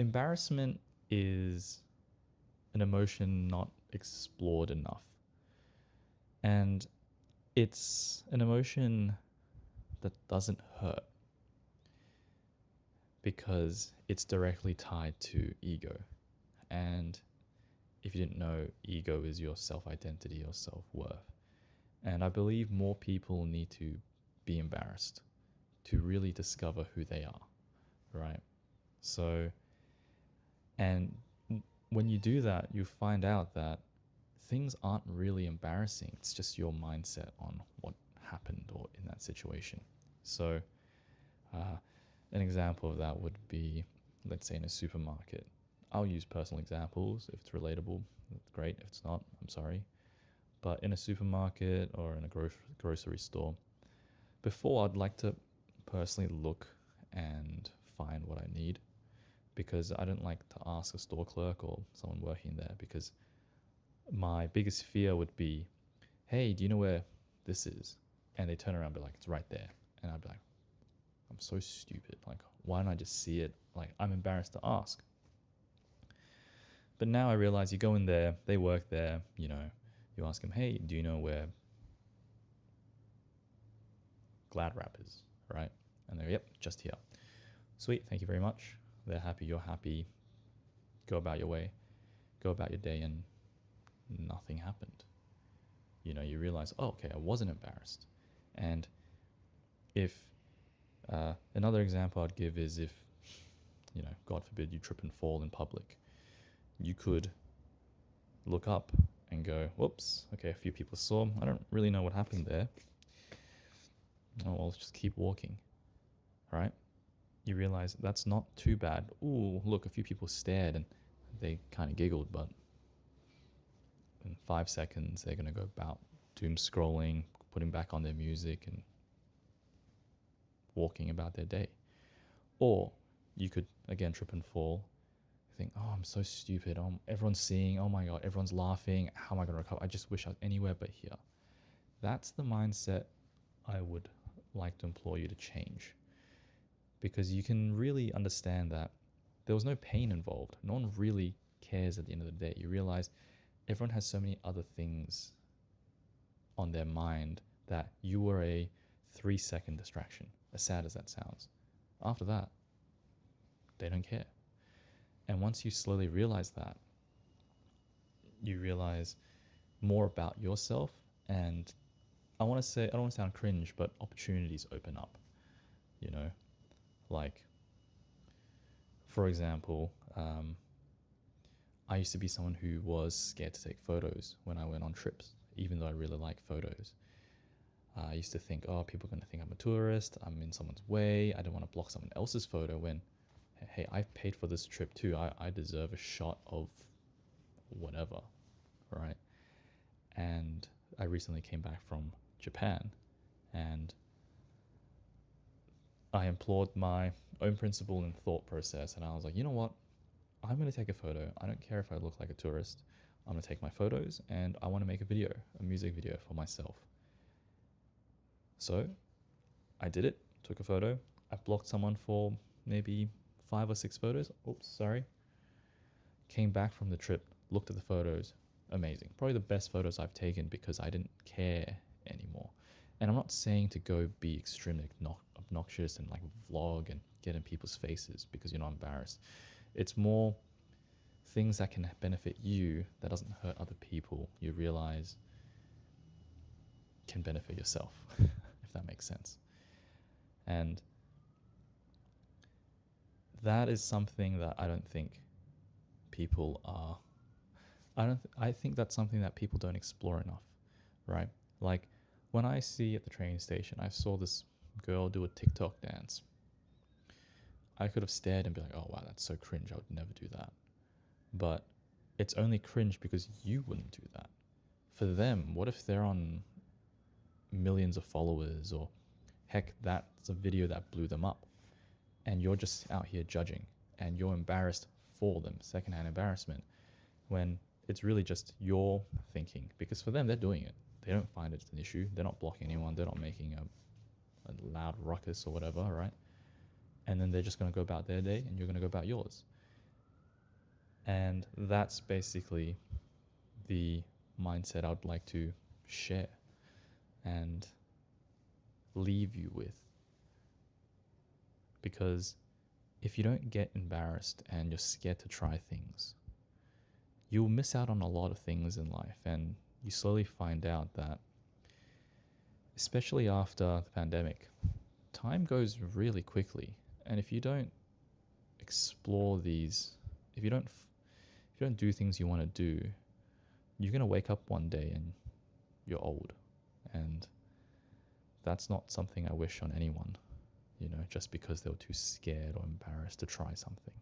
Embarrassment is an emotion not explored enough. And it's an emotion that doesn't hurt because it's directly tied to ego. And if you didn't know, ego is your self identity, your self worth. And I believe more people need to be embarrassed to really discover who they are, right? So, and when you do that, you find out that things aren't really embarrassing. It's just your mindset on what happened or in that situation. So, uh, an example of that would be, let's say, in a supermarket. I'll use personal examples. If it's relatable, that's great. If it's not, I'm sorry. But in a supermarket or in a grocery store, before I'd like to personally look and find what I need, because I don't like to ask a store clerk or someone working there, because my biggest fear would be, hey, do you know where this is? And they turn around and be like, it's right there. And I'd be like, I'm so stupid. Like, why don't I just see it? Like, I'm embarrassed to ask. But now I realize you go in there, they work there, you ask them, hey, do you know where Glad Wrap is, right? And they're, yep, just here. Sweet, thank you very much. They're happy, you're happy. Go about your way, go about your day, and nothing happened. You realize, oh, okay, I wasn't embarrassed. And if another example I'd give is if, God forbid, you trip and fall in public, you could look up and go, whoops, okay, a few people saw. I don't really know what happened there. Oh, well, let's just keep walking, right? You realize that's not too bad. Ooh, look, a few people stared and they kind of giggled, but in 5 seconds, they're going to go about doom scrolling, putting back on their music and walking about their day. Or you could, again, trip and fall, think, oh, I'm so stupid. Everyone's seeing, oh my God, everyone's laughing. How am I going to recover? I just wish I was anywhere but here. That's the mindset I would like to implore you to change, because you can really understand that there was no pain involved. No one really cares at the end of the day. You realize everyone has so many other things on their mind that you were a 3-second distraction, as sad as that sounds. After that, they don't care. And once you slowly realize that, you realize more about yourself. And I want to say, I don't want to sound cringe, but opportunities open up, like, for example, I used to be someone who was scared to take photos when I went on trips, even though I really like photos. I used to think, oh, people are going to think I'm a tourist, I'm in someone's way, I don't want to block someone else's photo, when, hey, I paid for this trip too. I deserve a shot of whatever, right? And I recently came back from Japan, and I implored my own principle and thought process, and I was like, you know what? I'm going to take a photo. I don't care if I look like a tourist. I'm going to take my photos, and I want to make a music video for myself. So I did it, took a photo. I blocked someone for maybe 5 or 6 photos. Oops, sorry. Came back from the trip, looked at the photos. Amazing. Probably the best photos I've taken because I didn't care anymore. And I'm not saying to go be extremely obnoxious and like vlog and get in people's faces because you're not embarrassed. It's more things that can benefit you that doesn't hurt other people, you realize can benefit yourself, if that makes sense. And that is something that I don't think people are. I think that's something that people don't explore enough, right? Like when I see at the train station, I saw this girl do a TikTok dance. I could have stared and be like, oh wow, that's so cringe. I would never do that. But it's only cringe because you wouldn't do that. For them, what if they're on millions of followers, or heck, that's a video that blew them up, and you're just out here judging and you're embarrassed for them, secondhand embarrassment, when it's really just your thinking. Because for them, they're doing it. They don't find it's an issue. They're not blocking anyone. They're not making a loud ruckus or whatever, right? And then they're just going to go about their day and you're going to go about yours. And that's basically the mindset I'd like to share and leave you with. Because if you don't get embarrassed and you're scared to try things, you'll miss out on a lot of things in life. And you slowly find out that, especially after the pandemic, time goes really quickly. And if you don't explore these, if you don't do things you want to do, you're going to wake up one day and you're old. And that's not something I wish on anyone, just because they were too scared or embarrassed to try something.